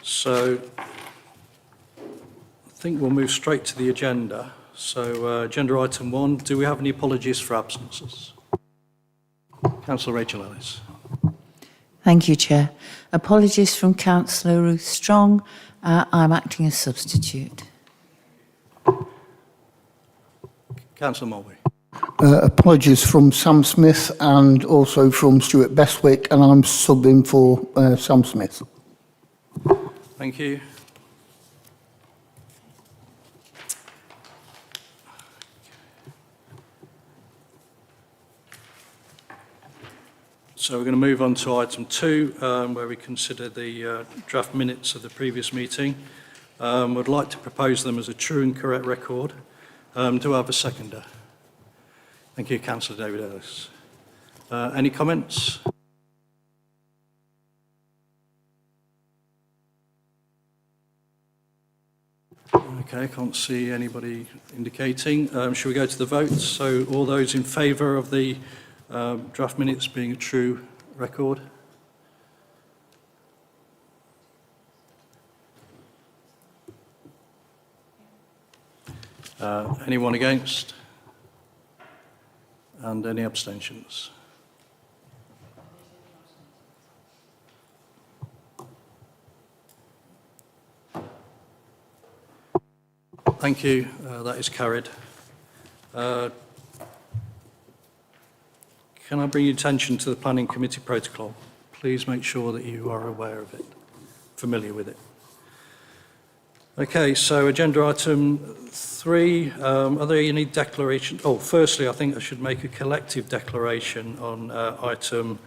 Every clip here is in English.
So I think we'll move straight to the agenda. So agenda item 1, do we have any apologies for absences? Councillor Rachel Ellis. Thank you, Chair. Apologies from Councillor Ruth Strong. I'm acting as substitute. Councillor Mulvey. Apologies from Sam Smith and also from Stuart Bestwick, and I'm subbing for Sam Smith. Thank you. So we're going to move on to item 2, where we consider the draft minutes of the previous meeting. I'd like to propose them as a true and correct record. Do I have a seconder? Thank you, Councillor David Ellis. Any comments? Okay, I can't see anybody indicating. Shall we go to the votes? So all those in favour of the draft minutes being a true record? Anyone against? And any abstentions? Thank you. That is carried. Can I bring your attention to the Planning Committee protocol? Please make sure that you are aware of it, familiar with it. Okay, so agenda item 3, are there any declarations? Oh, firstly, I think I should make a collective declaration on item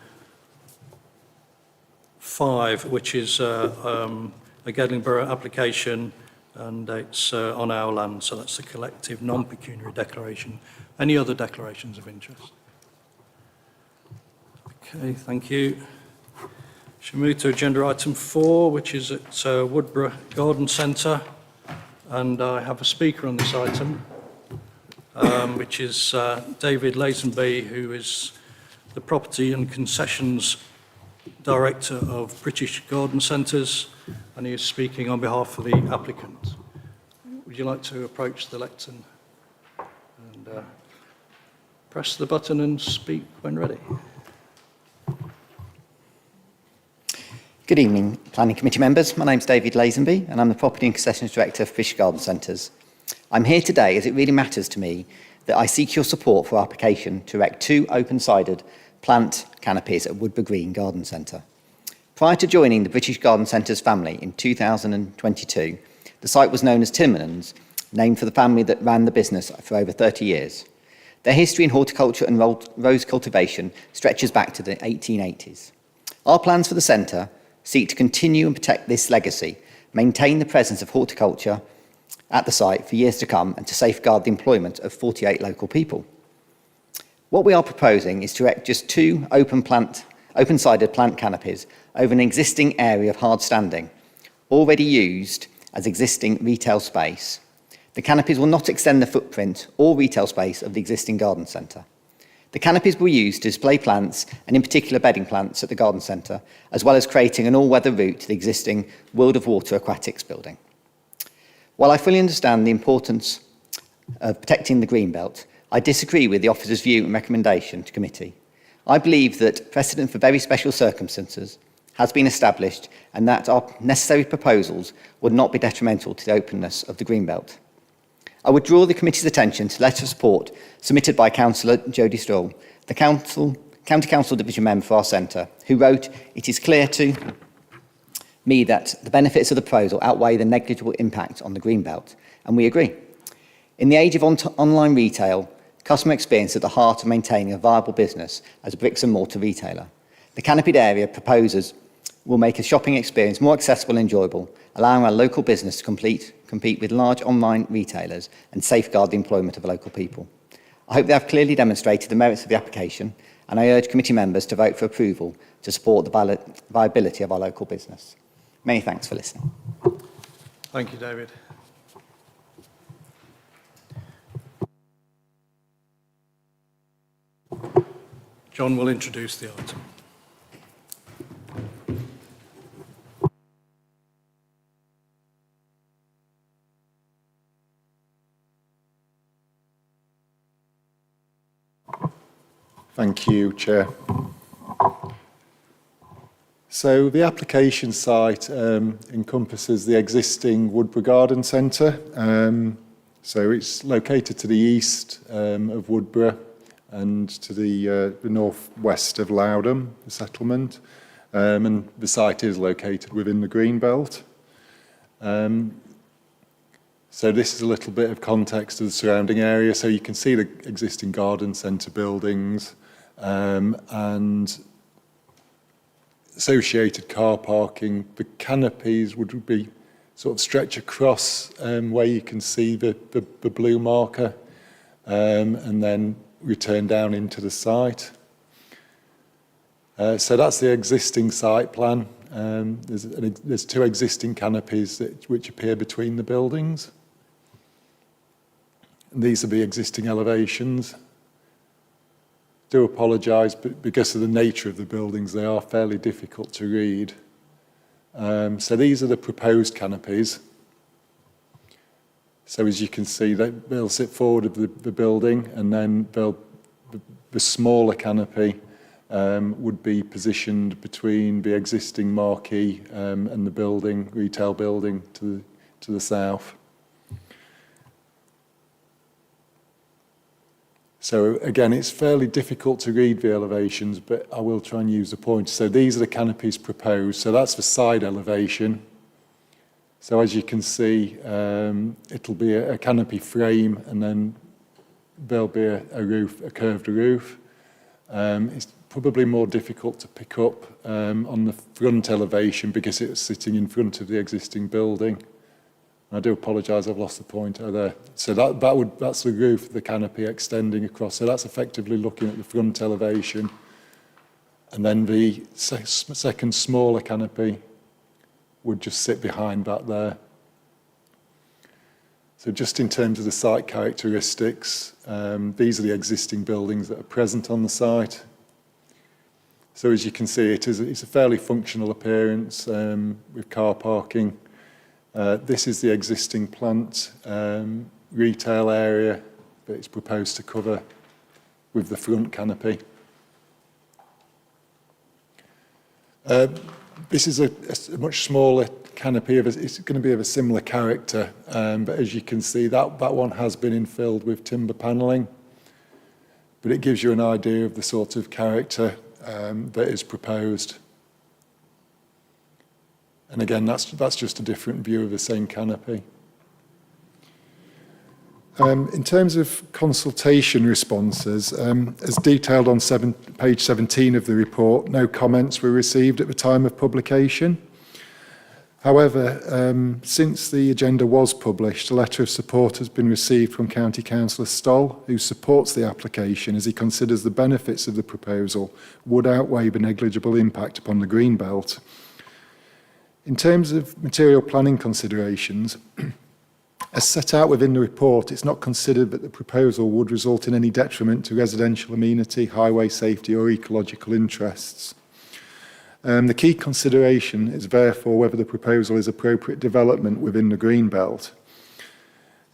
5, which is a Gedling Borough application, and it's on our land, so that's a collective non-pecuniary declaration. Any other declarations of interest? Okay, thank you. Shall we move to agenda item 4, which is at Woodborough Garden Centre, and I have a speaker on this item, which is David Lazenby, who is the Property and Concessions Director of British Garden Centres, and he is speaking on behalf of the applicant. Would you like to approach the lectern and press the button and speak when ready? Good evening, Planning Committee members. My name's David Lazenby, and I'm the Property and Concessions Director for British Garden Centres. I'm here today as it really matters to me that I seek your support for our application to erect 2 open-sided plant canopies at Woodborough Green Garden Centre. Prior to joining the British Garden Centres family in 2022, the site was known as Timmermans, named for the family that ran the business for over 30 years. Their history in horticulture and rose cultivation stretches back to the 1880s. Our plans for the centre seek to continue and protect this legacy, maintain the presence of horticulture at the site for years to come, and to safeguard the employment of 48 local people. What we are proposing is to erect just 2 open-sided plant canopies over an existing area of hard standing, already used as existing retail space. The canopies will not extend the footprint or retail space of the existing garden centre. The canopies will use to display plants, and in particular bedding plants, at the garden centre, as well as creating an all-weather route to the existing World of Water Aquatics building. While I fully understand the importance of protecting the green belt, I disagree with the officer's view and recommendation to committee. I believe that precedent for very special circumstances has been established, and that our necessary proposals would not be detrimental to the openness of the green belt. I would draw the committee's attention to the letter of support submitted by Councillor Jodie Stoll, the County Council Division member for our centre, who wrote, "It is clear to me that the benefits of the proposal outweigh the negligible impact on the green belt," and we agree. In the age of online retail, customer experience is at the heart of maintaining a viable business as a bricks and mortar retailer. The canopied area proposers will make a shopping experience more accessible and enjoyable, allowing our local business to compete with large online retailers and safeguard the employment of local people. I hope they have clearly demonstrated the merits of the application, and I urge committee members to vote for approval to support the viability of our local business. Many thanks for listening. Thank you, David. John will introduce the item. Thank you, Chair. So the application site encompasses the existing Woodborough Garden Centre. So it's located to the east of Woodborough and to the northwest of Loudham, the settlement. And the site is located within the Greenbelt. So this is a little bit of context of the surrounding area. So you can see the existing garden centre buildings and associated car parking. The canopies would be sort of stretch across where you can see the blue marker and then return down into the site. So that's the existing site plan. There's two existing canopies which appear between the buildings. And these are the existing elevations. Do apologise, but because of the nature of the buildings, they are fairly difficult to read. So these are the proposed canopies. So as you can see, they'll sit forward of the building, and then the smaller canopy would be positioned between the existing marquee and the building, retail building to the south. So again, it's fairly difficult to read the elevations, but I will try and use the pointer. So these are the canopies proposed. So that's the side elevation. So as you can see, it'll be a canopy frame, and then there'll be a roof, a curved roof. It's probably more difficult to pick up on the front elevation because it's sitting in front of the existing building. I do apologise, I've lost the pointer there. So that's the roof, the canopy extending across. So that's effectively looking at the front elevation. And then the second smaller canopy would just sit behind that there. So just in terms of the site characteristics, these are the existing buildings that are present on the site. So as you can see, it's a fairly functional appearance with car parking. This is the existing plant retail area that it's proposed to cover with the front canopy. This is a much smaller canopy. It's going to be of a similar character, but as you can see, that one has been infilled with timber panelling. But it gives you an idea of the sort of character that is proposed. And again, that's just a different view of the same canopy. In terms of consultation responses, as detailed on page 17 of the report, no comments were received at the time of publication. However, since the agenda was published, a letter of support has been received from County Councillor Stoll, who supports the application as he considers the benefits of the proposal would outweigh the negligible impact upon the Greenbelt. In terms of material planning considerations, as set out within the report, it's not considered that the proposal would result in any detriment to residential amenity, highway safety or ecological interests. The key consideration is therefore whether the proposal is appropriate development within the Greenbelt.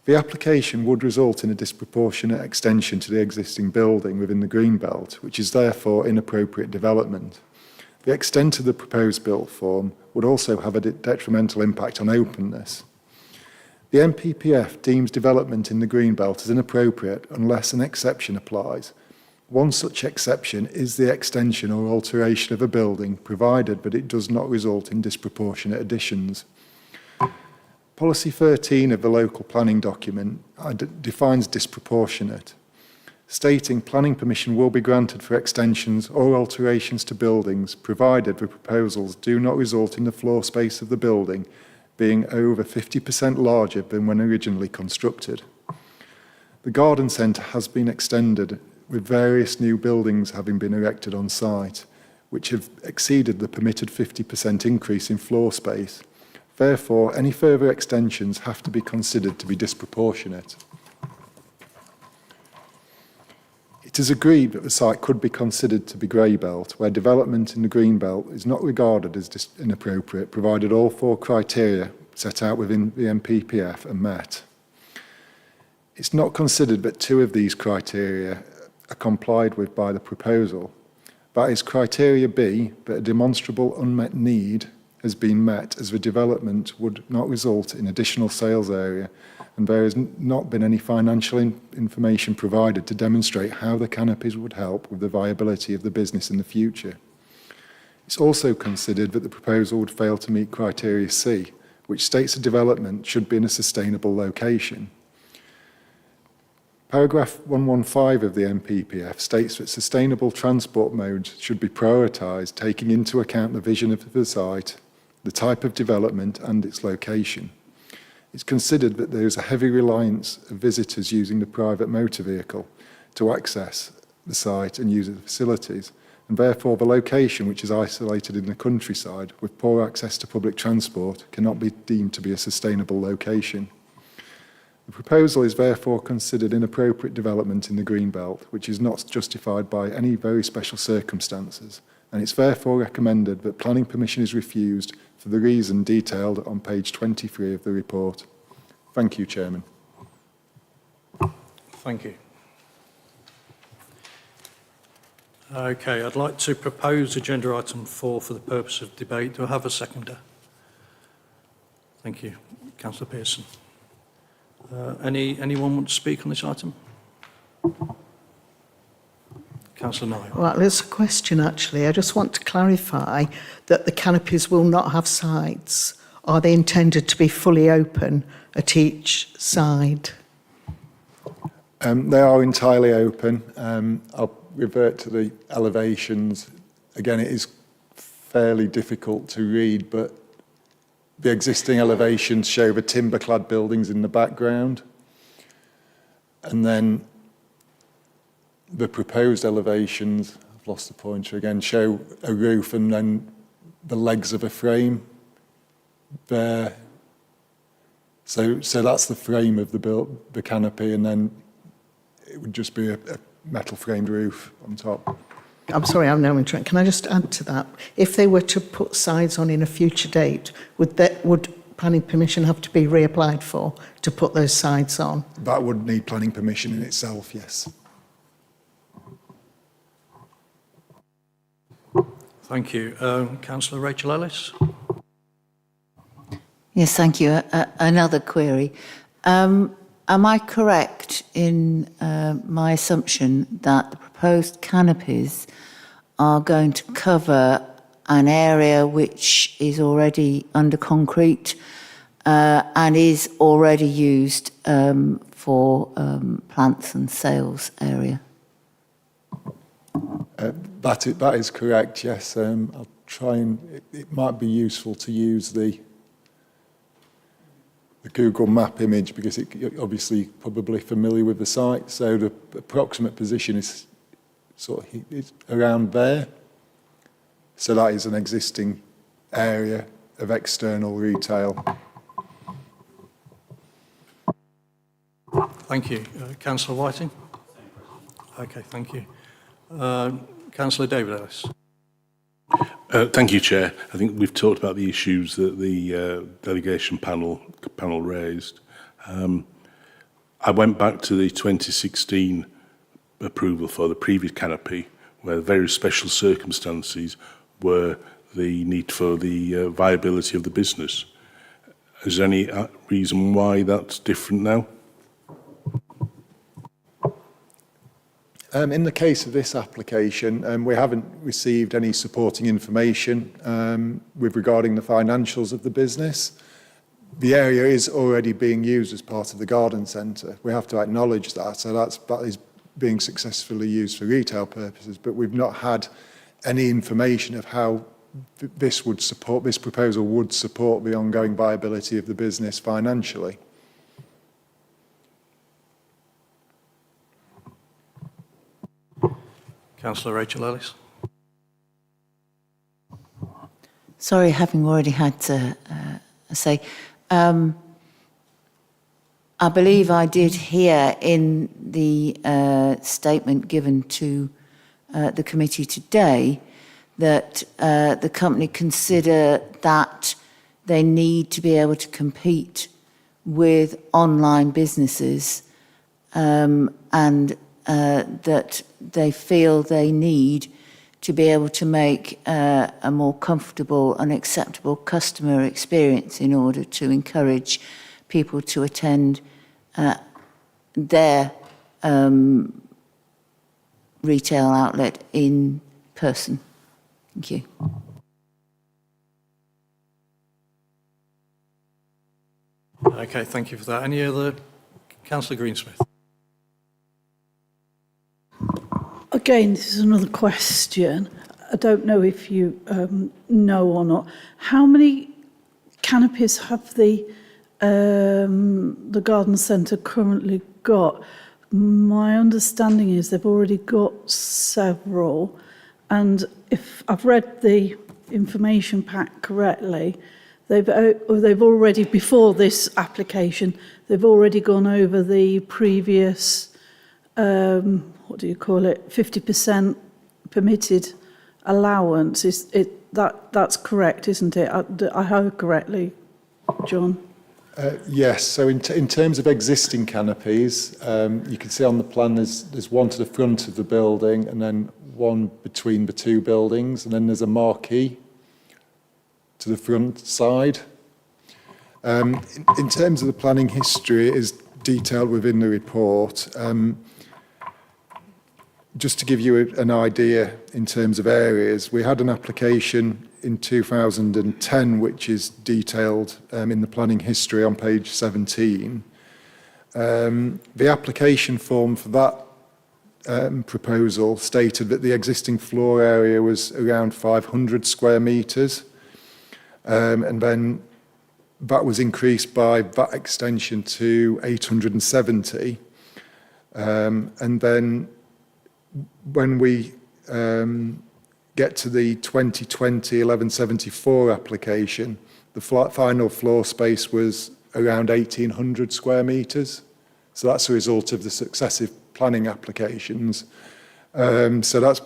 The application would result in a disproportionate extension to the existing building within the Greenbelt, which is therefore inappropriate development. The extent of the proposed built form would also have a detrimental impact on openness. The NPPF deems development in the Greenbelt as inappropriate unless an exception applies. One such exception is the extension or alteration of a building, provided that it does not result in disproportionate additions. Policy 13 of the local planning document defines disproportionate, stating planning permission will be granted for extensions or alterations to buildings, provided the proposals do not result in the floor space of the building being over 50% larger than when originally constructed. The garden centre has been extended, with various new buildings having been erected on site, which have exceeded the permitted 50% increase in floor space. Therefore, any further extensions have to be considered to be disproportionate. It It is agreed that the site could be considered to be grey belt, where development in the green belt is not regarded as inappropriate, provided all 4 criteria set out within the MPPF are met. It's not considered that 2 of these criteria are complied with by the proposal. That is criteria B, that a demonstrable unmet need has been met as the development would not result in additional sales area, and there has not been any financial information provided to demonstrate how the canopies would help with the viability of the business in the future. It's also considered that the proposal would fail to meet criteria C, which states a development should be in a sustainable location. Paragraph 115 of the MPPF states that sustainable transport modes should be prioritised, taking into account the vision of the site, the type of development and its location. It's considered that there is a heavy reliance of visitors using the private motor vehicle to access the site and use the facilities, and therefore the location, which is isolated in the countryside with poor access to public transport, cannot be deemed to be a sustainable location. The proposal is therefore considered inappropriate development in the green belt, which is not justified by any very special circumstances, and it's therefore recommended that planning permission is refused for the reason detailed on page 23 of the report. Thank you, Chairman. Thank you. Okay, I'd like to propose agenda item 4 for the purpose of debate. Do I have a seconder? Thank you. Councillor Pearson. Anyone want to speak on this item? Councillor Nye. Well, there's a question actually. I just want to clarify that the canopies will not have sides. Are they intended to be fully open at each side? They are entirely open. I'll revert to the elevations. Again, it is fairly difficult to read, but the existing elevations show the timber-clad buildings in the background. And then the proposed elevations, I've lost the pointer again, show a roof and then the legs of a frame there. So that's the frame of the canopy, and then it would just be a metal framed roof on top. I'm sorry, I'm now interrupting. Can I just add to that? If they were to put sides on in a future date, would planning permission have to be reapplied for to put those sides on? That would need planning permission in itself, yes. Thank you. Councillor Rachel Ellis. Yes, thank you. Another query. Am I correct in my assumption that the proposed canopies are going to cover an area which is already under concrete and is already used for plants and sales area? That is correct, yes. I'll try and, it might be useful to use the Google map image because you're obviously probably familiar with the site. So the approximate position is it's around there. So that is an existing area of external retail. Thank you. Councillor Whiting. Okay, thank you. Councillor David Ellis. Thank you, Chair. I think we've talked about the issues that the delegation panel raised. I went back to the 2016 approval for the previous canopy, where very special circumstances were the need for the viability of the business. Is there any reason why that's different now? In the case of this application, we haven't received any supporting information with regarding the financials of the business. The area is already being used as part of the garden centre. We have to acknowledge that. So that is being successfully used for retail purposes, but we've not had any information of how this proposal would support the ongoing viability of the business financially. Councillor Rachel Ellis. Sorry, having already had to say, I believe I did hear in the statement given to the committee today that the company consider that they need to be able to compete with online businesses and that they feel they need to be able to make a more comfortable and acceptable customer experience in order to encourage people to attend their retail outlet in person. Thank you. Okay, thank you for that. Any other? Councillor Greensmith. Again, this is another question. I don't know if you know or not. How many canopies have the garden centre currently got? My understanding is they've already got several, and if I've read the information pack correctly, they've already, before this application, they've already gone over the previous, what do you call it, 50% permitted allowance. That's correct, isn't it? I heard correctly, John? Yes, so in terms of existing canopies, you can see on the plan there's one to the front of the building and then one between the two buildings, and then there's a marquee to the front side. In terms of the planning history, it is detailed within the report. Just to give you an idea in terms of areas, we had an application in 2010 which is detailed in the planning history on page 17. The application form for that proposal stated that the existing floor area was around 500 square metres, and then that was increased by that extension to 870, and then when we get to the 2020 1174 application, the final floor space was around 1,800 square metres. So that's a result of the successive planning applications. So that's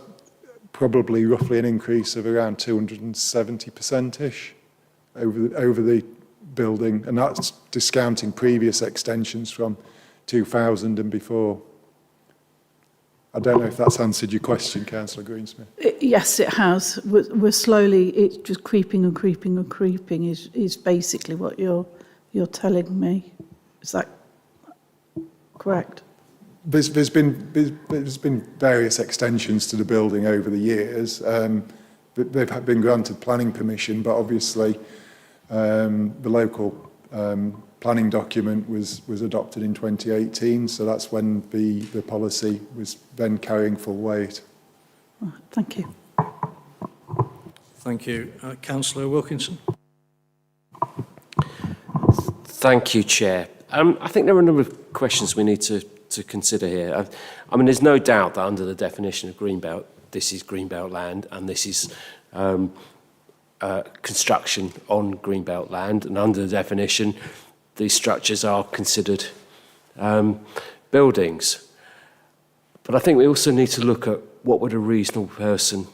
probably roughly an increase of around 270%-ish over the building, and that's discounting previous extensions from 2000 and before. I don't know if that's answered your question, Councillor Greensmith. Yes, it has. We're slowly, it's just creeping and creeping and creeping is basically what you're telling me. Is that correct? There's been various extensions to the building over the years. They've been granted planning permission, but obviously the local planning document was adopted in 2018, so that's when the policy was then carrying full weight. Right, thank you. Thank you. Councillor Wilkinson. Thank you, Chair. I think there are a number of questions we need to consider here. I mean, there's no doubt that under the definition of greenbelt, this is greenbelt land and this is construction on greenbelt land, and under the definition, these structures are considered buildings. But I think we also need to look at what would a reasonable person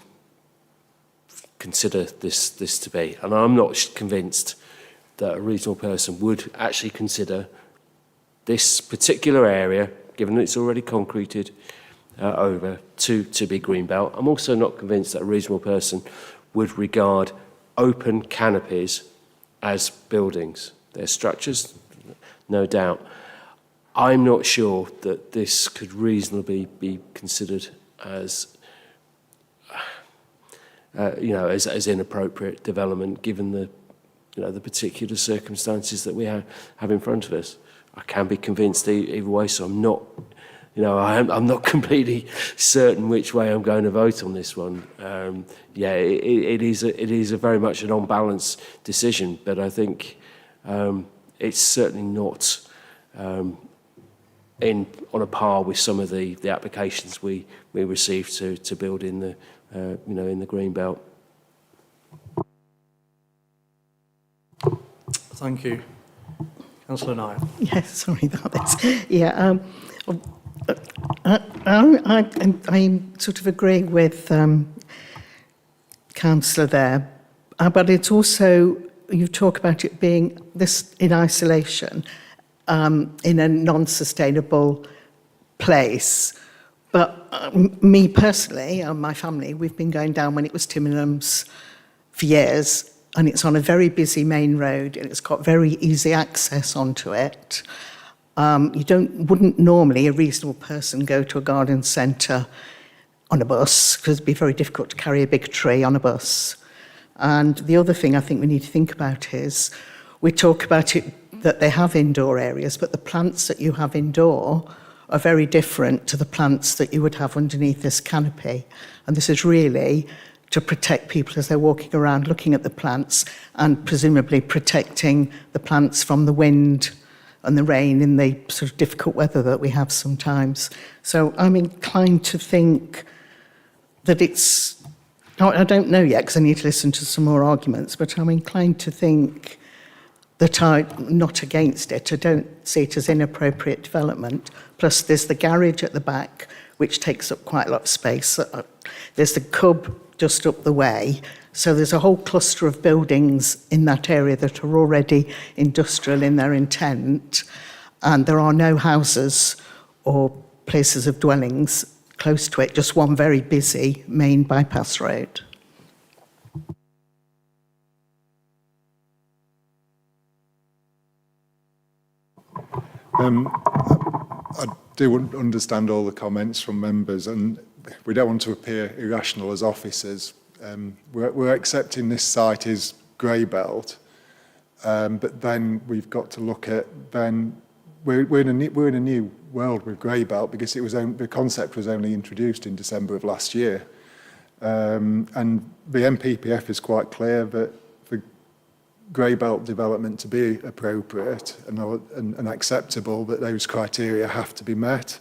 consider this to be. And I'm not convinced that a reasonable person would actually consider this particular area, given that it's already concreted over, to be greenbelt. I'm also not convinced that a reasonable person would regard open canopies as buildings. They're structures, no doubt. I'm not sure that this could reasonably be considered as, as inappropriate development, given the, the particular circumstances that we have in front of us. I can be convinced either way, so I'm not, I'm not completely certain which way I'm going to vote on this one. It is a very much an on-balance decision, but I think it's certainly not on a par with some of the applications we received to build in the in the green belt. Thank you. Councillor Nye. Yeah, sorry about this. Yeah, I'm sort of agreeing with Councillor there, but it's also, you talk about it being this in isolation, in a non-sustainable place. But me personally, and my family, we've been going down when it was Timmenham's for years, and it's on a very busy main road, and it's got very easy access onto it. Wouldn't normally a reasonable person go to a garden centre on a bus, because it'd be very difficult to carry a big tree on a bus. And the other thing I think we need to think about is, we talk about it that they have indoor areas, but the plants that you have indoor are very different to the plants that you would have underneath this canopy. And this is really to protect people as they're walking around looking at the plants, and presumably protecting the plants from the wind and the rain in the sort of difficult weather that we have sometimes. So I'm inclined to think that it's, I don't know yet because I need to listen to some more arguments, but I'm inclined to think that I'm not against it. I don't see it as inappropriate development. Plus there's the garage at the back, which takes up quite a lot of space. There's the cub just up the way. So there's a whole cluster of buildings in that area that are already industrial in their intent, and there are no houses or places of dwellings close to it, just one very busy main bypass road. I do understand all the comments from members, and we don't want to appear irrational as officers. We're accepting this site is grey belt, but then we've got to look at, then we're in a new world with grey belt, because the concept was only introduced in December of last year, and the MPPF is quite clear that for grey belt development to be appropriate and acceptable, that those criteria have to be met.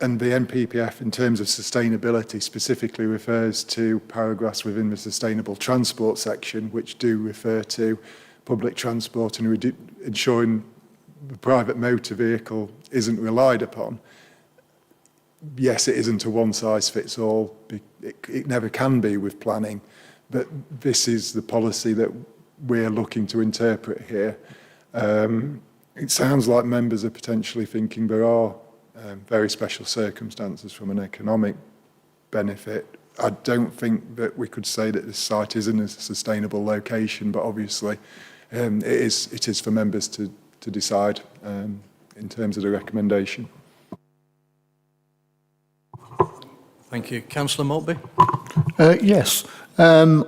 And the NPPF, in terms of sustainability, specifically refers to paragraphs within the sustainable transport section, which do refer to public transport and ensuring the private motor vehicle isn't relied upon. Yes, it isn't a one-size-fits-all. It never can be with planning, but this is the policy that we're looking to interpret here. It sounds like members are potentially thinking there are very special circumstances from an economic benefit. I don't think that we could say that this site is in a sustainable location, but obviously it is for members to decide in terms of the recommendation. Thank you. Councillor Maltby. Yes. I'm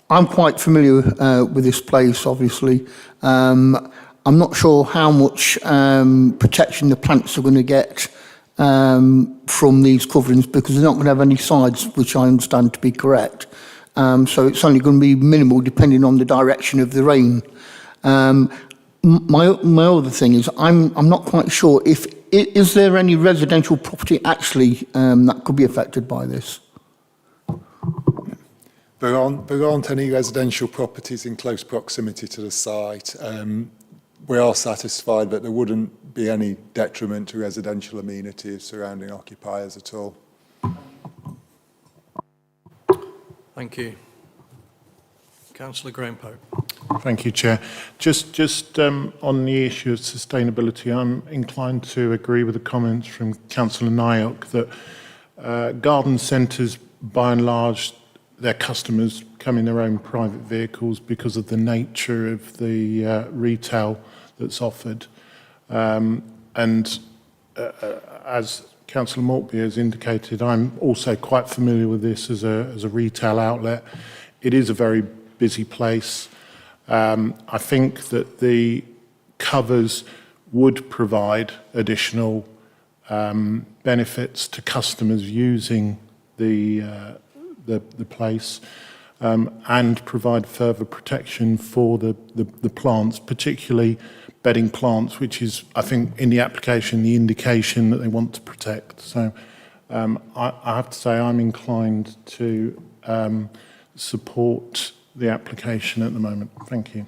quite familiar with this place, obviously. I'm not sure how much protection the plants are going to get from these coverings, because they're not going to have any sides, which I understand to be correct. So it's only going to be minimal depending on the direction of the rain. My other thing is, I'm not quite sure is there any residential property actually that could be affected by this? There aren't any residential properties in close proximity to the site. We are satisfied that there wouldn't be any detriment to residential amenities surrounding occupiers at all. Thank you. Councillor Graham-Pope. Thank you, Chair. Just on the issue of sustainability, I'm inclined to agree with the comments from Councillor Nyok that garden centres, by and large, their customers come in their own private vehicles because of the nature of the retail that's offered. As Councillor Maltby has indicated, I'm also quite familiar with this as a retail outlet. It is a very busy place. I think that the covers would provide additional benefits to customers using the place, and provide further protection for the plants, particularly bedding plants, which is, I think, in the application, the indication that they want to protect. So I have to say I'm inclined to support the application at the moment. Thank you.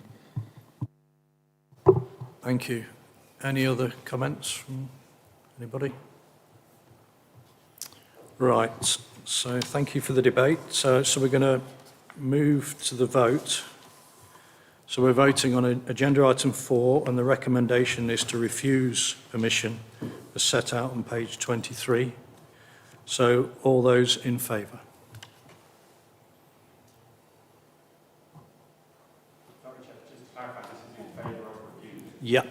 Thank you. Any other comments from anybody? Right, so thank you for the debate. So we're going to move to the vote. So we're voting on agenda item 4, and the recommendation is to refuse permission as set out on page 23. So all those in favour? Yeah.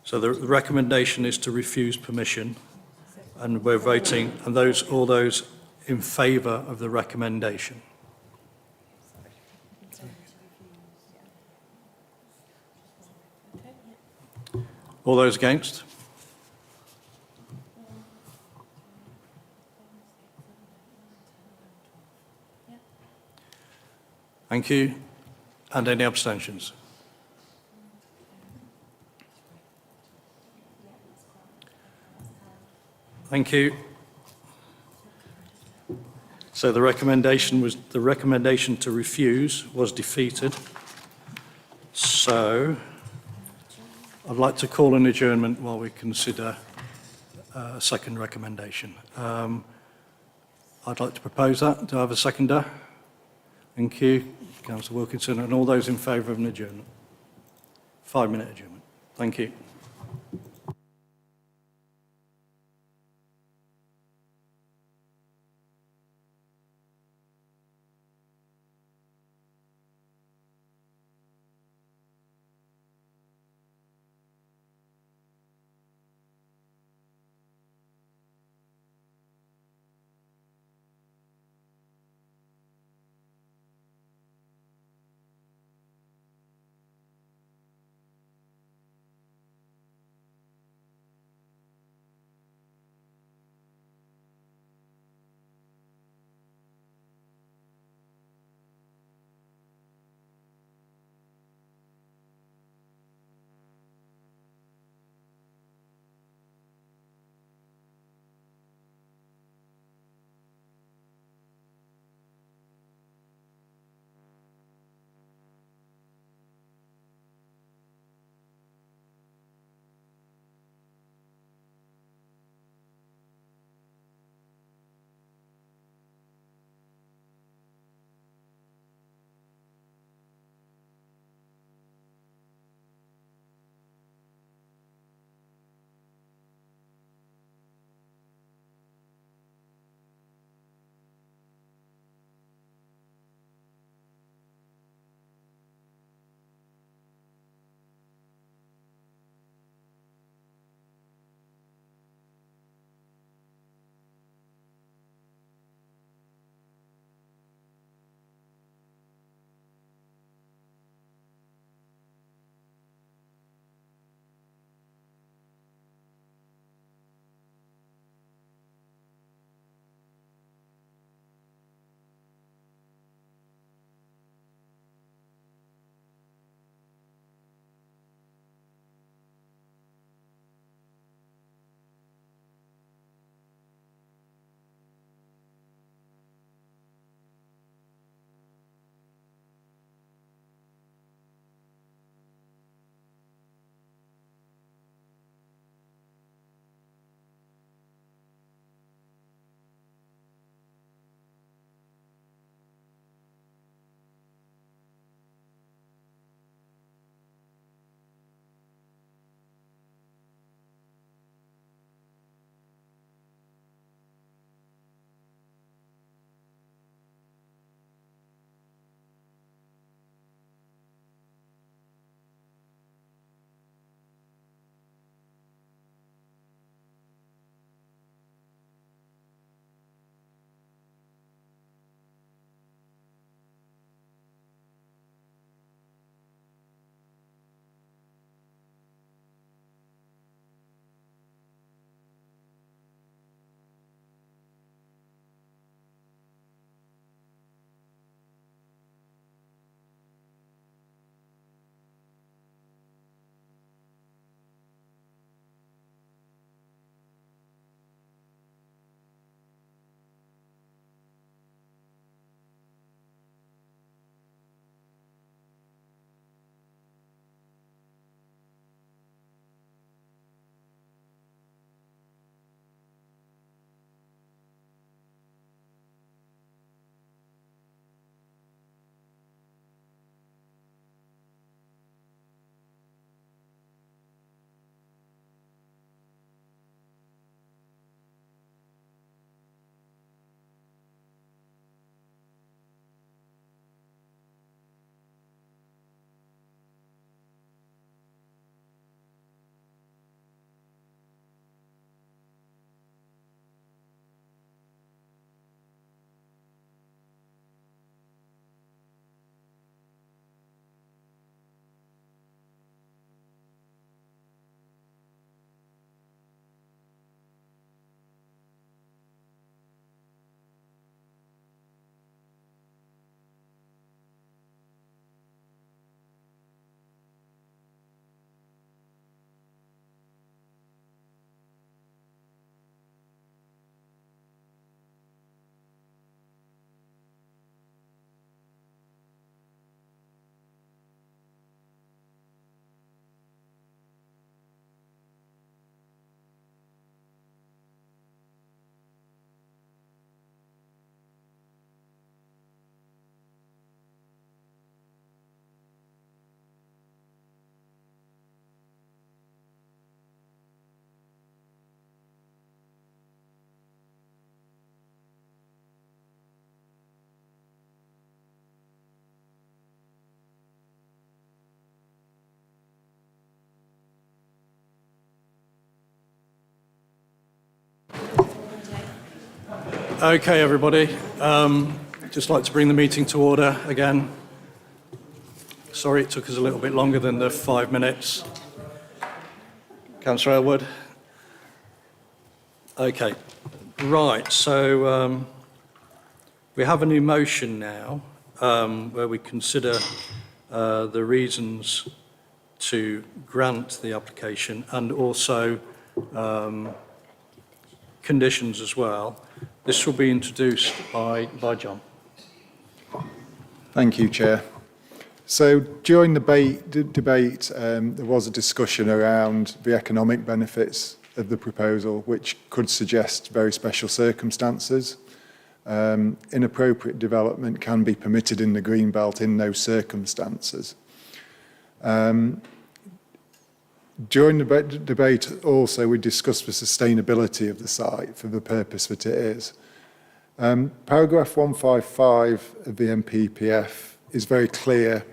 So the recommendation is to refuse permission, and we're voting, and all those in favour of the recommendation. All those against? Thank you. And any abstentions? Thank you. So the recommendation to refuse was defeated. So I'd like to call an adjournment while we consider a second recommendation. I'd like to propose that. Do I have a seconder? Thank you, Councillor Wilkinson, and all those in favour of an adjournment. 5-minute adjournment. Thank you. Okay, everybody. Just like to bring the meeting to order again. Sorry it took us a little bit longer than the 5 minutes. Councillor Elwood. Okay, right, so we have a new motion now where we consider the reasons to grant the application and also conditions as well. This will be introduced by John. Thank you, Chair. So during the debate, there was a discussion around the economic benefits of the proposal, which could suggest very special circumstances. Inappropriate development can be permitted in the Greenbelt in those circumstances. During the debate also we discussed the sustainability of the site for the purpose that it is. Paragraph 155 of the MPPF is very clear.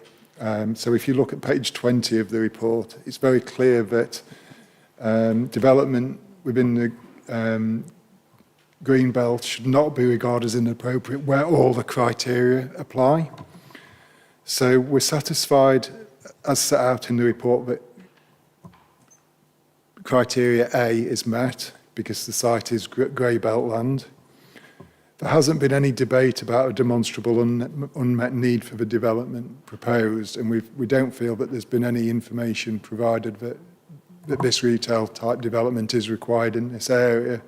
So if you look at page 20 of the report, it's very clear that development within the Greenbelt should not be regarded as inappropriate where all the criteria apply. So we're satisfied, as set out in the report, that criteria A is met because the site is grey belt land. There hasn't been any debate about a demonstrable unmet need for the development proposed, and we don't feel that there's been any information provided that this retail type development is required in this area.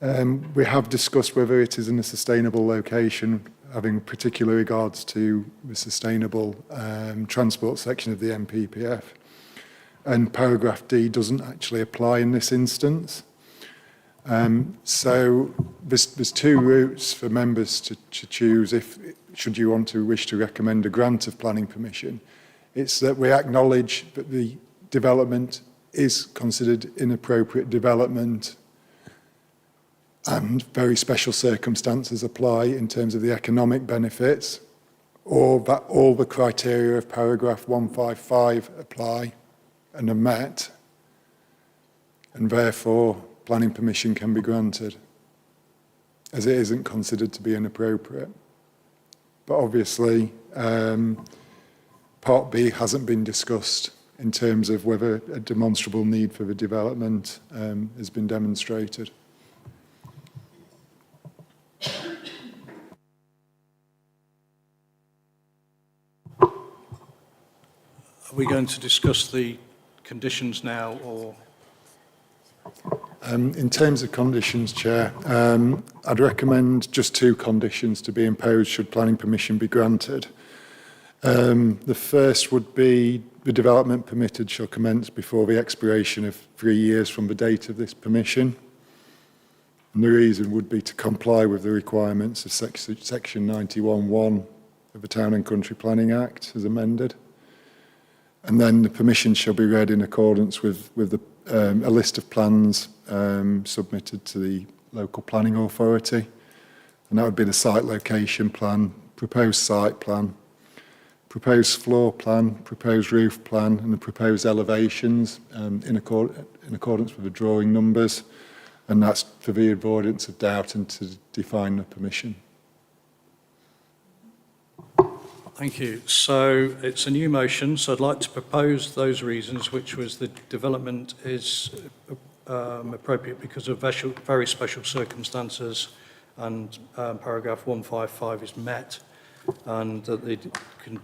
We have discussed whether it is in a sustainable location, having particular regards to the sustainable transport section of the MPPF. And paragraph D doesn't actually apply in this instance. So there's two routes for members to choose should you wish to recommend a grant of planning permission. It's that we acknowledge that the development is considered inappropriate development and very special circumstances apply in terms of the economic benefits, or that all the criteria of paragraph 155 apply and are met, and therefore planning permission can be granted, as it isn't considered to be inappropriate. But obviously, Part B hasn't been discussed in terms of whether a demonstrable need for the development has been demonstrated. Are we going to discuss the conditions now, or? In terms of conditions, Chair, I'd recommend just two conditions to be imposed should planning permission be granted. The first would be the development permitted shall commence before the expiration of 3 years from the date of this permission. And the reason would be to comply with the requirements of section 91(1) of the Town and Country Planning Act as amended. And then the permission shall be read in accordance with a list of plans submitted to the local planning authority. And that would be the site location plan, proposed site plan, proposed floor plan, proposed roof plan, and the proposed elevations in accordance with the drawing numbers. And that's for the avoidance of doubt and to define the permission. Thank you. So it's a new motion, so I'd like to propose those reasons, which was the development is appropriate because of very special circumstances, and paragraph 155 is met, and that they can...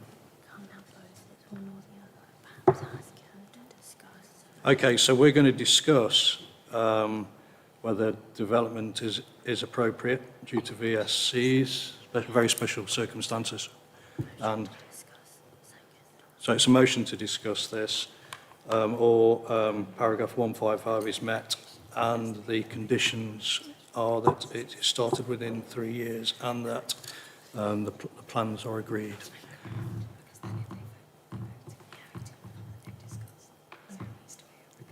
Okay, so we're going to discuss whether development is appropriate due to VSCs, very special circumstances. And so it's a motion to discuss this, or paragraph 155 is met, and the conditions are that it is started within 3 years and that the plans are agreed.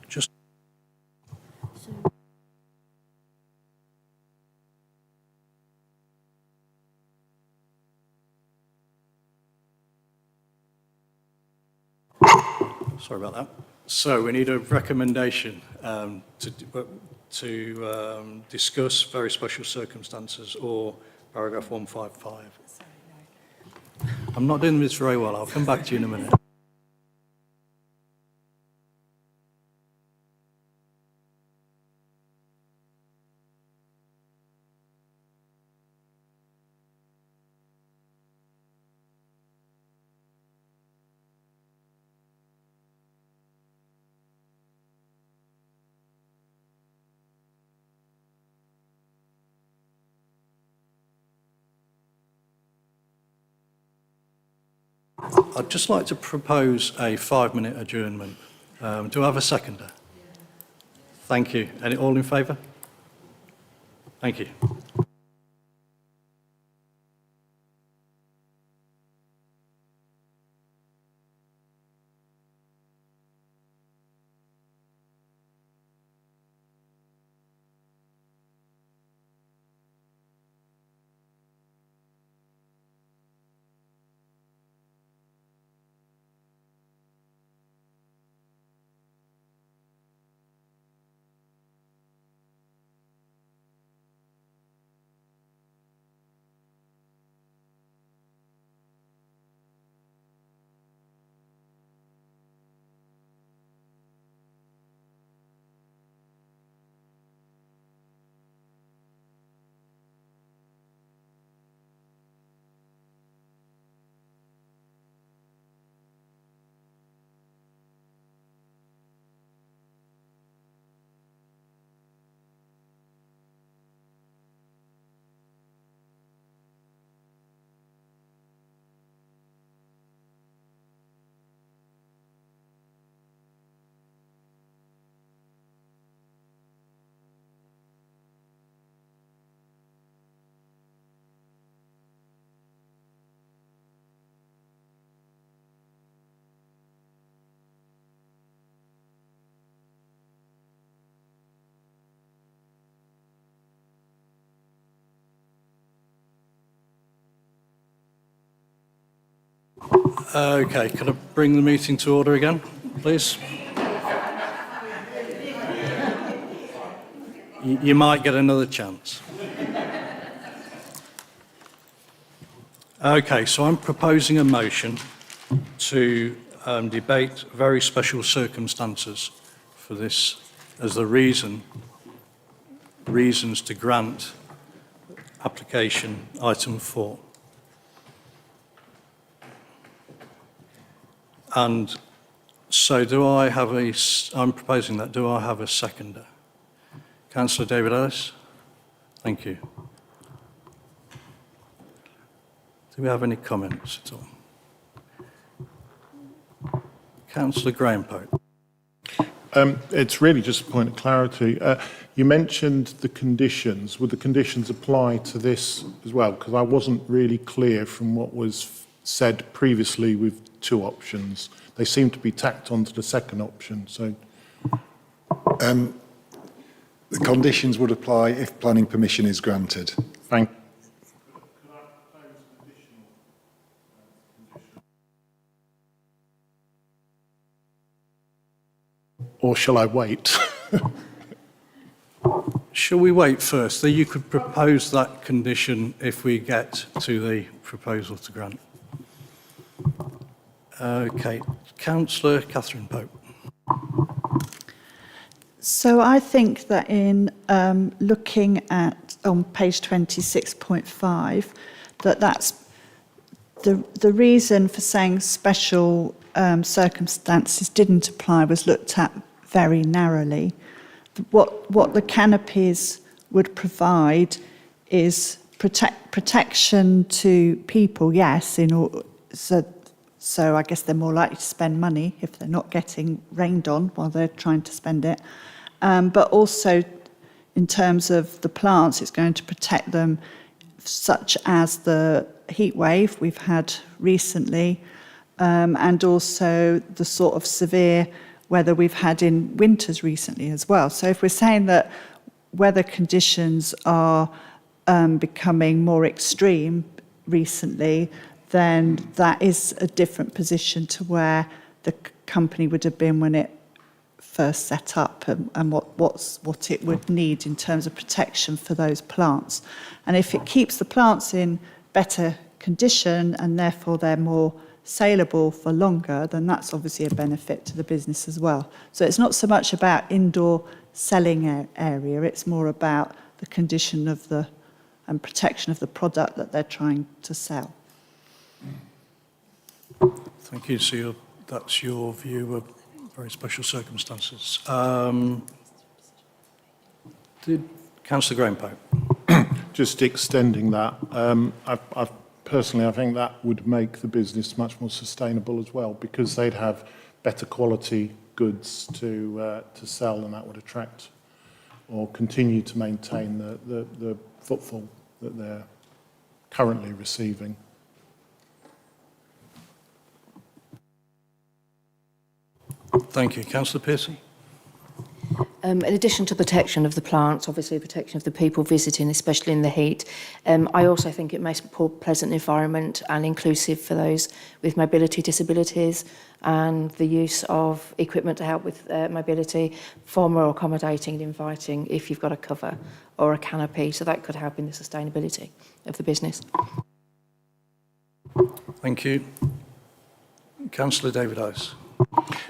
Just sorry about that. So we need a recommendation to discuss very special circumstances or paragraph 155? I'm not doing this very well. I'll come back to you in a minute. I'd just like to propose a 5-minute adjournment. Do I have a seconder? Thank you. Any all in favour? Thank you. Okay, can I bring the meeting to order again, please? You might get another chance. Okay, so I'm proposing a motion to debate very special circumstances for this as the reasons to grant application item 4. And so I'm proposing that, do I have a seconder? Councillor David Ellis? Thank you. Do we have any comments at all? Councillor Graham Pope? It's really just a point of clarity. You mentioned the conditions. Would the conditions apply to this as well? Because I wasn't really clear from what was said previously with 2 options. They seem to be tacked onto the second option. So, The conditions would apply if planning permission is granted. thank. Or shall I wait? Shall we wait first? You could propose that condition if we get to the proposal to grant. Okay, Councillor Catherine Pope. So I think that in looking at on page 26.5, that's the reason for saying special circumstances didn't apply was looked at very narrowly. What the canopies would provide is protection to people, yes, so I guess they're more likely to spend money if they're not getting rained on while they're trying to spend it. But also in terms of the plants, it's going to protect them, such as the heat wave we've had recently, and also the sort of severe weather we've had in winters recently as well. So if we're saying that weather conditions are becoming more extreme recently, then that is a different position to where the company would have been when it first set up and what it would need in terms of protection for those plants. And if it keeps the plants in better condition and therefore they're more saleable for longer, then that's obviously a benefit to the business as well. So it's not so much about indoor selling area, it's more about the condition of the and protection of the product that they're trying to sell. Thank you. So that's your view of very special circumstances. Did Councillor Graham-Pope? Just extending that, personally, I think that would make the business much more sustainable as well, because they'd have better quality goods to sell, and that would attract or continue to maintain the footfall that they're currently receiving. Thank you. Councillor Pearcey? In addition to protection of the plants, obviously protection of the people visiting, especially in the heat, I also think it makes a more pleasant environment and inclusive for those with mobility disabilities, and the use of equipment to help with mobility, far more accommodating and inviting if you've got a cover or a canopy, so that could help in the sustainability of the business. Thank you. Councillor David Ice?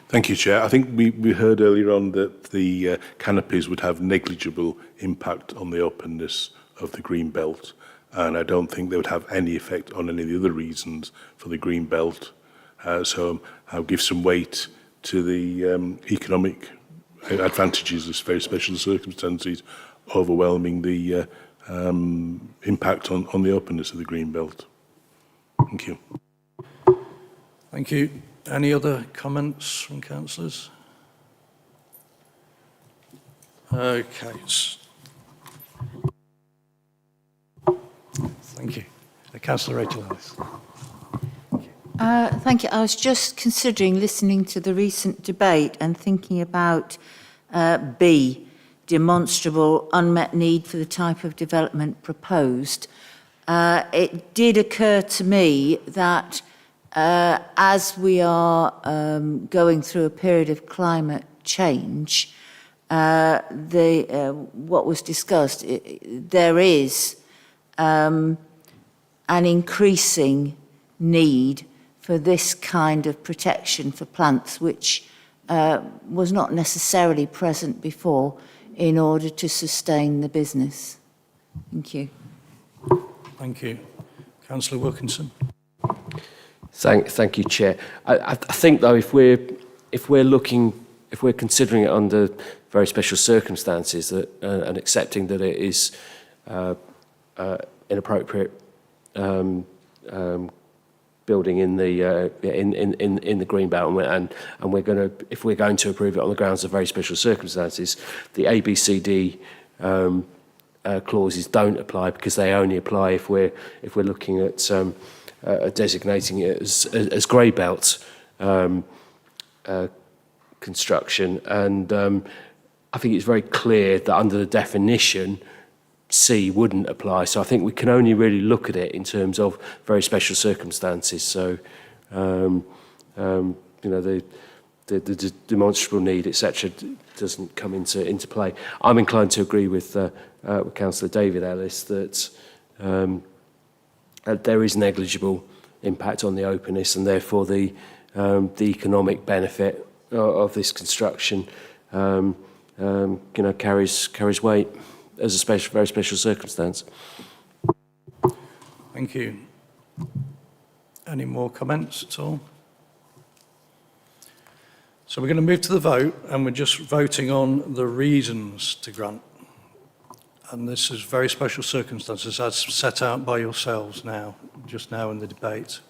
Thank you, Chair. I think we heard earlier on that the canopies would have negligible impact on the openness of the green belt, and I don't think they would have any effect on any of the other reasons for the green belt. So I'll give some weight to the economic advantages of very special circumstances overwhelming the impact on the openness of the green belt. Thank you. Thank you. Any other comments from councillors? Okay. Thank you. Councillor Rachel Ellis. Thank you. I was just considering listening to the recent debate and thinking about B, demonstrable unmet need for the type of development proposed. It did occur to me that as we are going through a period of climate change, what was discussed, there is an increasing need for this kind of protection for plants, which was not necessarily present before, in order to sustain the business. Thank you. Thank you. Councillor Wilkinson. Thank you, Chair. I think though, if we're considering it under very special circumstances that and accepting that it is inappropriate building in the green belt, and we're going to, if we're going to approve it on the grounds of very special circumstances, the ABCD clauses don't apply, because they only apply if we're looking at designating it as grey belt construction, and I think it's very clear that under the definition C wouldn't apply. So I think we can only really look at it in terms of very special circumstances. So you know, the demonstrable need, etc., doesn't come into play. I'm inclined to agree with Councillor David Ellis that there is negligible impact on the openness, and therefore the economic benefit of this construction you know, carries weight as a very special circumstance. Thank you. Any more comments at all? So we're going to move to the vote, and we're just voting on the reasons to grant. And this is very special circumstances as set out by yourselves now, just now in the debate.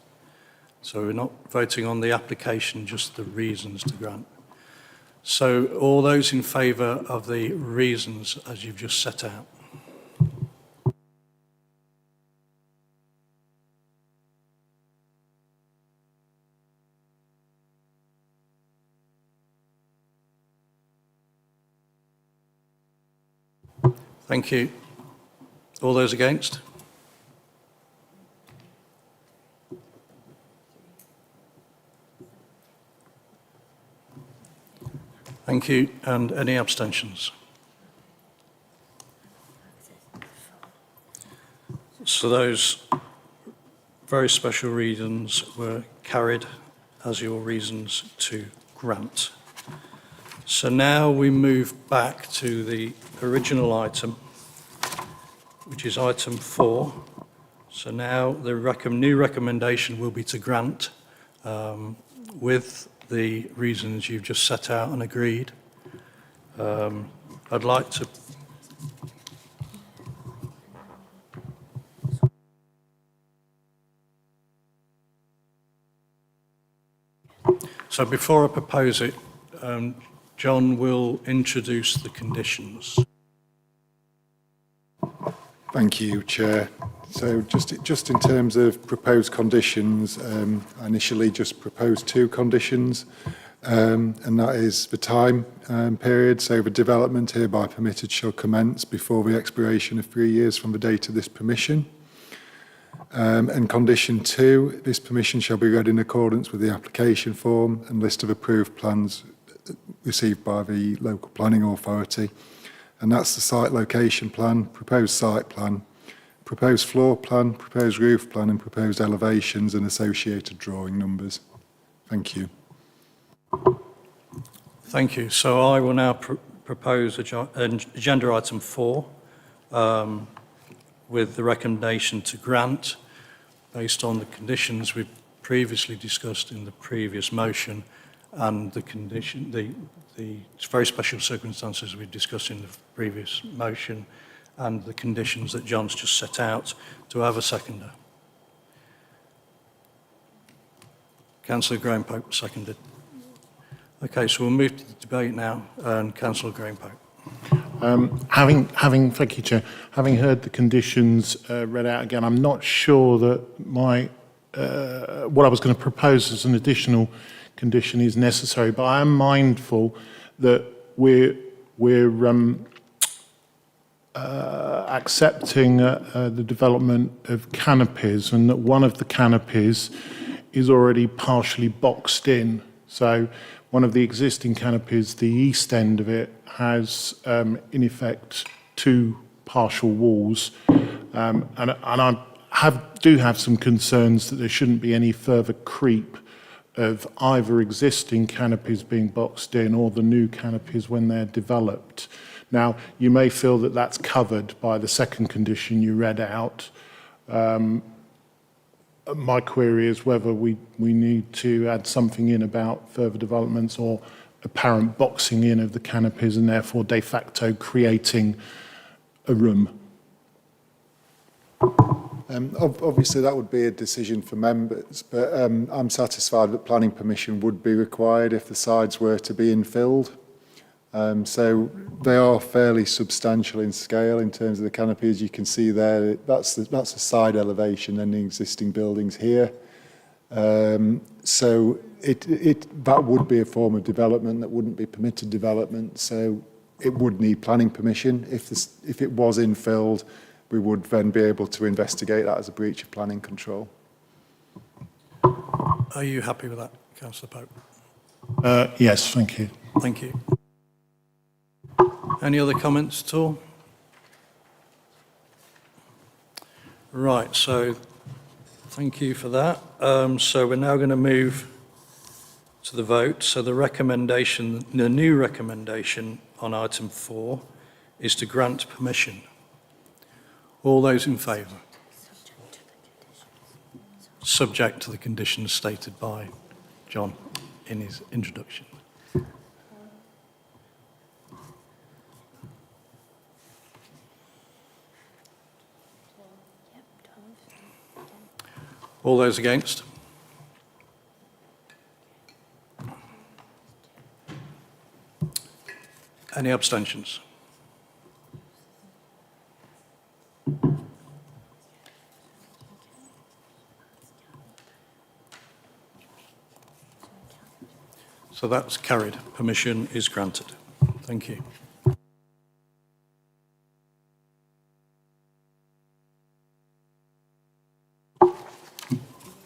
So we're not voting on the application, just the reasons to grant. So all those in favour of the reasons as you've just set out? Thank you. All those against? Thank you. And any abstentions? So those very special reasons were carried as your reasons to grant. So now we move back to the original item, which is item 4. So now the new recommendation will be to grant with the reasons you've just set out and agreed. I'd like to So before I propose it, John will introduce the conditions. Thank you, Chair. So just in terms of proposed conditions, I initially just proposed 2 conditions, and that is the time period. So the development hereby permitted shall commence before the expiration of 3 years from the date of this permission. And condition 2, this permission shall be read in accordance with the application form and list of approved plans received by the local planning authority. And that's the site location plan, proposed site plan, proposed floor plan, proposed roof plan and proposed elevations and associated drawing numbers. Thank you. Thank you. So I will now propose agenda item 4 with the recommendation to grant based on the conditions we've previously discussed in the previous motion and the very special circumstances we discussed in the previous motion and the conditions that John's just set out. To have a seconder. Councillor Graham-Pope seconded. Okay, so we'll move to the debate now, and Councillor Graham-Pope. Thank you, Chair. Having heard the conditions read out again, I'm not sure that what I was going to propose as an additional condition is necessary, but I am mindful that we're accepting the development of canopies, and that one of the canopies is already partially boxed in. So one of the existing canopies, the east end of it, has in effect 2 partial walls, and I do have some concerns that there shouldn't be any further creep of either existing canopies being boxed in or the new canopies when they're developed. Now, you may feel that that's covered by the second condition you read out. My query is whether we need to add something in about further developments or apparent boxing in of the canopies and therefore de facto creating a room. Obviously, that would be a decision for members, but I'm satisfied that planning permission would be required if the sides were to be infilled. So they are fairly substantial in scale in terms of the canopy. As you can see there, that's the side elevation and the existing buildings here. So that would be a form of development that wouldn't be permitted development. So it would need planning permission. If it was infilled, we would then be able to investigate that as a breach of planning control. Are you happy with that, Councillor Pope? Yes, thank you. Thank you. Any other comments at all? Right, so thank you for that. So we're now going to move to the vote. So the new recommendation on item 4 is to grant permission. All those in favour? Subject to the conditions stated by John in his introduction. All those against? Any abstentions? So that's carried. Permission is granted. Thank you.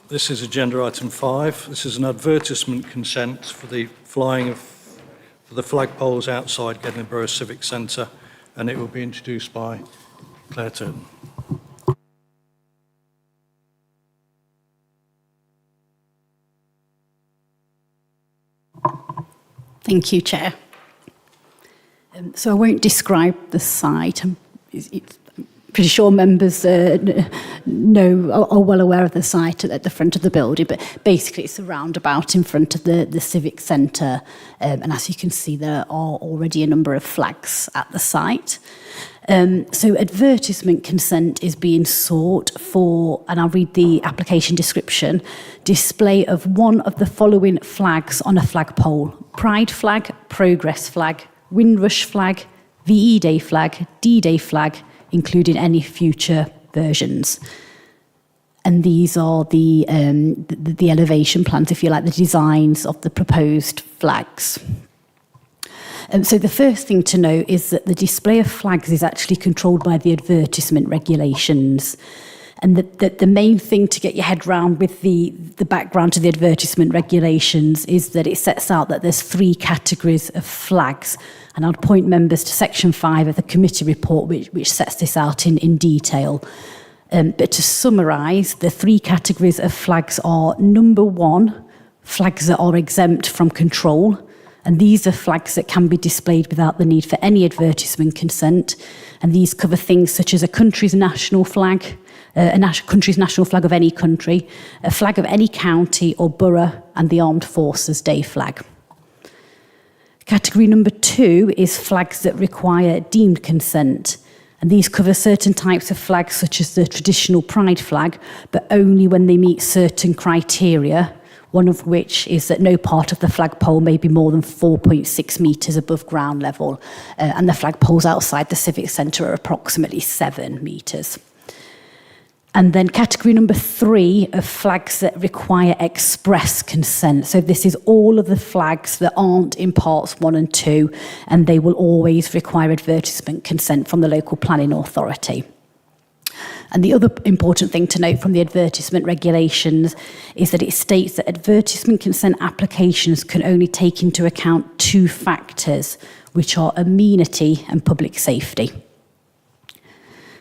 This is agenda item 5. This is an advertisement consent for the flying of for the flagpoles outside Gedling Borough Civic Centre, and it will be introduced by Claire Turton. Thank you, Chair. So I won't describe the site. It's pretty sure members are well aware of the site at the front of the building, but basically it's a roundabout in front of the Civic Centre, and as you can see there are already a number of flags at the site. So advertisement consent is being sought for, and I'll read the application description, display of one of the following flags on a flagpole: Pride flag, Progress flag, Windrush flag, VE Day flag, D-Day flag, including any future versions. And these are the elevation plans, if you like, the designs of the proposed flags. So the first thing to know is that the display of flags is actually controlled by the advertisement regulations. And the main thing to get your head round with the background to the advertisement regulations is that it sets out that there's 3 categories of flags. And I'd point members to section 5 of the committee report, which sets this out in detail. But to summarise, the 3 categories of flags are: number 1, flags that are exempt from control. And these are flags that can be displayed without the need for any advertisement consent. And these cover things such as a country's national flag, country's national flag of any country, a flag of any county or borough, and the Armed Forces Day flag. Category number 2 is flags that require deemed consent. And these cover certain types of flags such as the traditional pride flag, but only when they meet certain criteria, one of which is that no part of the flagpole may be more than 4.6 metres above ground level, and the flagpoles outside the Civic Centre are approximately 7 metres. And then category number 3 of flags that require express consent. So this is all of the flags that aren't in parts 1 and 2, and they will always require advertisement consent from the local planning authority. And the other important thing to note from the advertisement regulations is that it states that advertisement consent applications can only take into account 2 factors, which are amenity and public safety.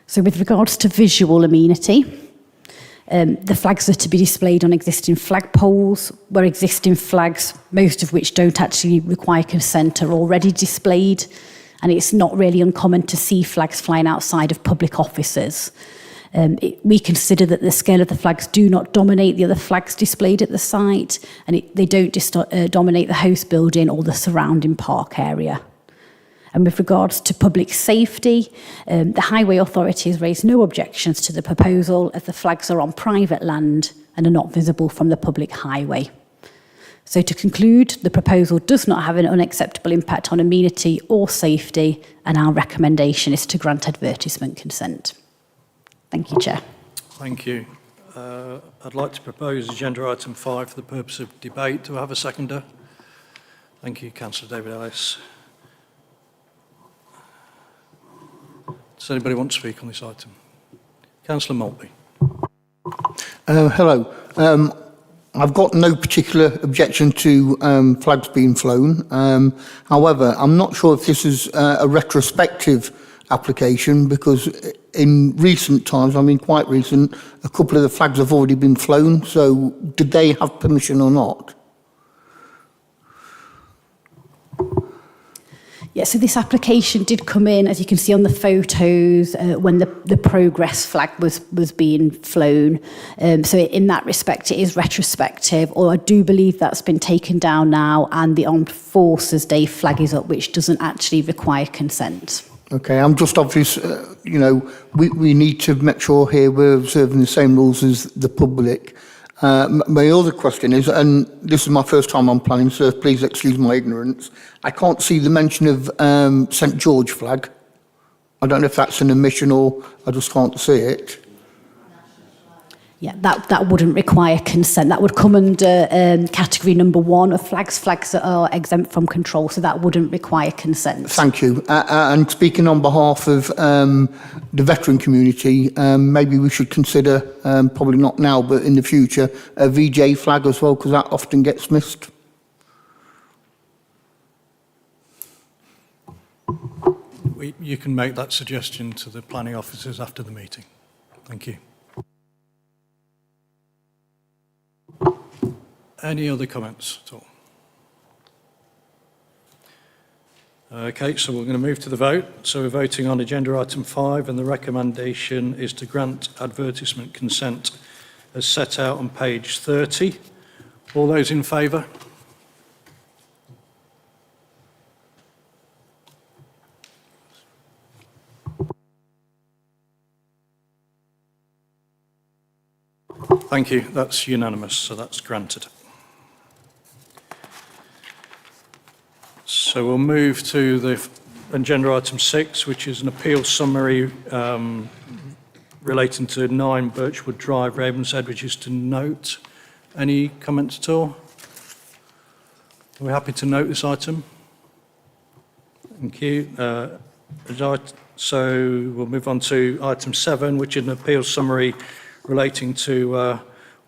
So with regards to visual amenity, the flags are to be displayed on existing flagpoles, where existing flags, most of which don't actually require consent, are already displayed. And it's not really uncommon to see flags flying outside of public offices. We consider that the scale of the flags do not dominate the other flags displayed at the site, and they don't dominate the host building or the surrounding park area. And with regards to public safety, the Highway Authority has raised no objections to the proposal, as the flags are on private land and are not visible from the public highway. So to conclude, the proposal does not have an unacceptable impact on amenity or safety, and our recommendation is to grant advertisement consent. Thank you, Chair. Thank you. I'd like to propose agenda item 5 for the purpose of debate. Do I have a seconder? Thank you, Councillor David Ellis. Does anybody want to speak on this item? Councillor Maltby. Hello. I've got no particular objection to flags being flown. However, I'm not sure if this is a retrospective application, because in recent times, I mean quite recent, a couple of the flags have already been flown. So did they have permission or not? Yeah, so this application did come in, as you can see on the photos, when the Progress flag was being flown. So in that respect, it is retrospective, or I do believe that's been taken down now, and the Armed Forces Day flag is up, which doesn't actually require consent. Okay, I'm just obvious, we need to make sure here we're observing the same rules as the public. My other question is, and this is my first time on planning, so please excuse my ignorance, I can't see the mention of St George flag. I don't know if that's an omission or I just can't see it. Yeah, that wouldn't require consent. That would come under category number 1 of flags that are exempt from control, so that wouldn't require consent. Thank you. And speaking on behalf of the veteran community, maybe we should consider, probably not now, but in the future, a VJ flag as well, because that often gets missed. You can make that suggestion to the planning officers after the meeting. Thank you. Any other comments at all? Okay, so we're going to move to the vote. So we're voting on agenda item 5, and the recommendation is to grant advertisement consent as set out on page 30. All those in favour? Thank you. That's unanimous, so that's granted. So we'll move to the agenda item 6, which is an appeal summary relating to 9 Birchwood Drive, Ravenshead, which is to note. Any comments at all? Are we happy to note this item? Thank you. So we'll move on to item 7, which is an appeal summary relating to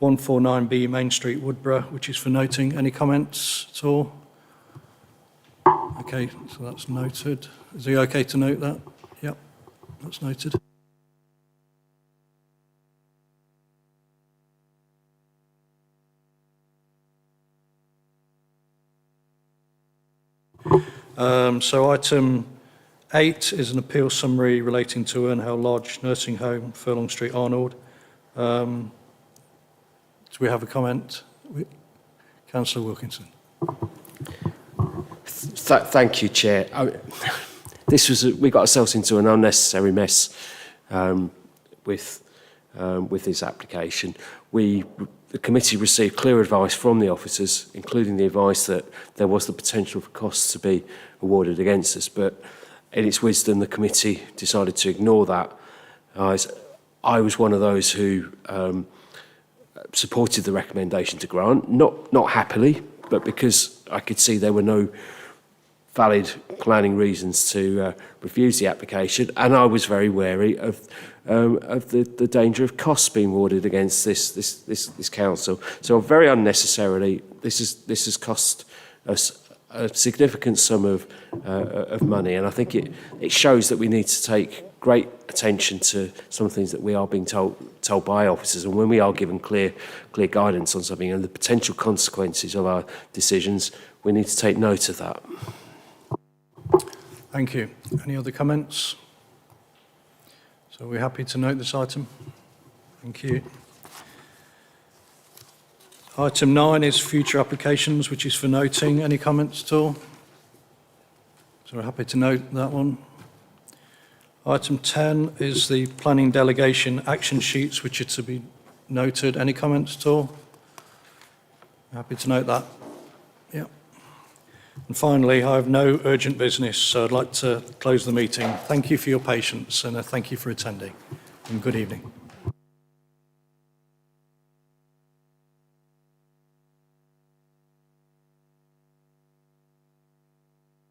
149B Main Street, Woodborough, which is for noting. Any comments at all? Okay, so that's noted. Is it okay to note that? Yep, that's noted. So item 8 is an appeal summary relating to Urnhill Lodge Nursing Home, Furlong Street, Arnold. Do we have a comment? Councillor Wilkinson. Thank you, Chair. We got ourselves into an unnecessary mess with this application. The committee received clear advice from the officers, including the advice that there was the potential for costs to be awarded against us, but in its wisdom, the committee decided to ignore that. I was one of those who supported the recommendation to grant, not happily, but because I could see there were no valid planning reasons to refuse the application, and I was very wary of the danger of costs being awarded against this council. So very unnecessarily, this has cost us a significant sum of money, and I think it shows that we need to take great attention to some things that we are being told by officers, and when we are given clear guidance on something and the potential consequences of our decisions, we need to take note of that. Thank you. Any other comments? So we're happy to note this item. Thank you. Item 9 is future applications, which is for noting. Any comments at all? So we're happy to note that one. Item 10 is the planning delegation action sheets, which are to be noted. Any comments at all? Happy to note that. Yeah. And finally, I have no urgent business, so I'd like to close the meeting. Thank you for your patience, and thank you for attending. And good evening.